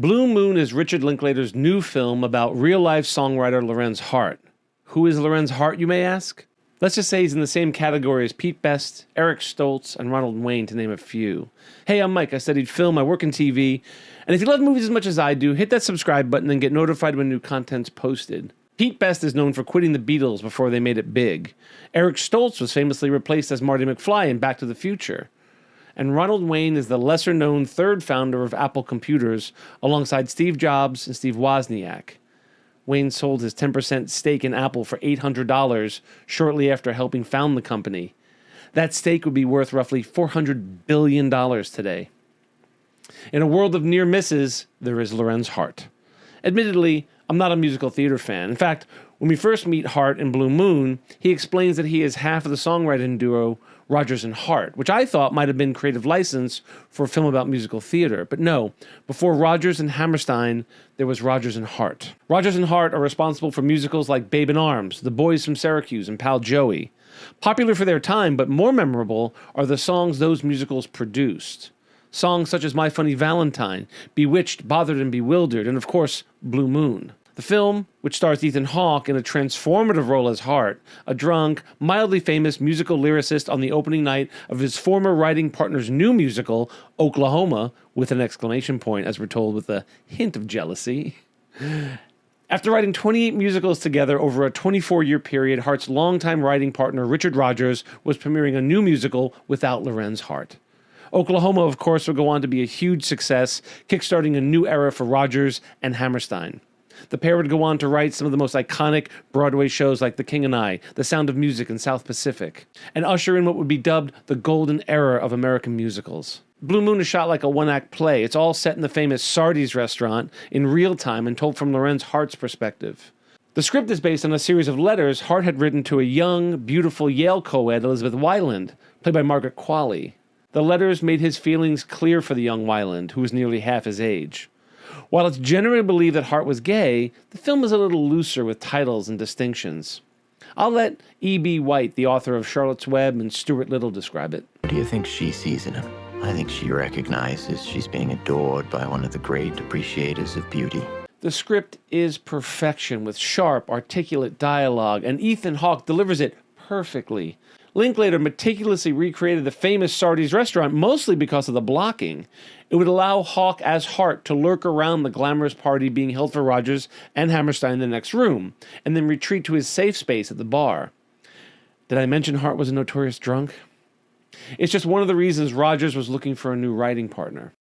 Blue Moon is Richard Linklater's new film about real-life songwriter Lorenz Hart. Who is Lorenz Hart, you may ask? Let's just say he's in the same category as Pete Best, Eric Stoltz, and Ronald Wayne, to name a few. Hey, I'm Mike. I studied film. I work in TV. And if you love movies as much as I do, hit that subscribe button and get notified when new content's posted. Pete Best is known for quitting the Beatles before they made it big. Eric Stoltz was famously replaced as Marty McFly in Back to the Future. And Ronald Wayne is the lesser-known third founder of Apple Computers, alongside Steve Jobs and Steve Wozniak. Wayne sold his 10% stake in Apple for $800 shortly after helping found the company. That stake would be worth roughly $400 billion today. In a world of near misses, there is Lorenz Hart. Admittedly, I'm not a musical theater fan. In fact, when we first meet Hart in Blue Moon, he explains that he is half of the songwriting duo Rodgers and Hart, which I thought might have been creative license for a film about musical theater. But no, before Rodgers and Hammerstein, there was Rodgers and Hart. Rodgers and Hart are responsible for musicals like Babe in Arms, The Boys from Syracuse, and Pal Joey. Popular for their time, but more memorable are the songs those musicals produced. Songs such as My Funny Valentine, Bewitched, Bothered and Bewildered, and of course, Blue Moon. The film, which stars Ethan Hawke in a transformative role as Hart, a drunk, mildly famous musical lyricist on the opening night of his former writing partner's new musical, Oklahoma, with an exclamation point, as we're told with a hint of jealousy. After writing 28 musicals together over a 24-year period, Hart's longtime writing partner, Richard Rodgers, was premiering a new musical without Lorenz Hart. Oklahoma, of course, would go on to be a huge success, kickstarting a new era for Rodgers and Hammerstein. The pair would go on to write some of the most iconic Broadway shows like The King and I, The Sound of Music, and South Pacific, and usher in what would be dubbed the golden era of American musicals. Blue Moon is shot like a one-act play. It's all set in the famous Sardi's restaurant in real time and told from Lorenz Hart's perspective. The script is based on a series of letters Hart had written to a young, beautiful Yale co-ed, Elizabeth Weiland, played by Margaret Qualley. The letters made his feelings clear for the young Weiland, who was nearly half his age. While it's generally believed that Hart was gay, the film is a little looser with titles and distinctions. I'll let E.B. White, the author of Charlotte's Web, and Stuart Little describe it. What do you think she sees in him? I think she recognizes she's being adored by one of the great appreciators of beauty. The script is perfection with sharp, articulate dialogue, and Ethan Hawke delivers it perfectly. Linklater meticulously recreated the famous Sardi's restaurant mostly because of the blocking. It would allow Hawke as Hart to lurk around the glamorous party being held for Rodgers and Hammerstein in the next room, and then retreat to his safe space at the bar. Did I mention Hart was a notorious drunk? It's just one of the reasons Rodgers was looking for a new writing partner.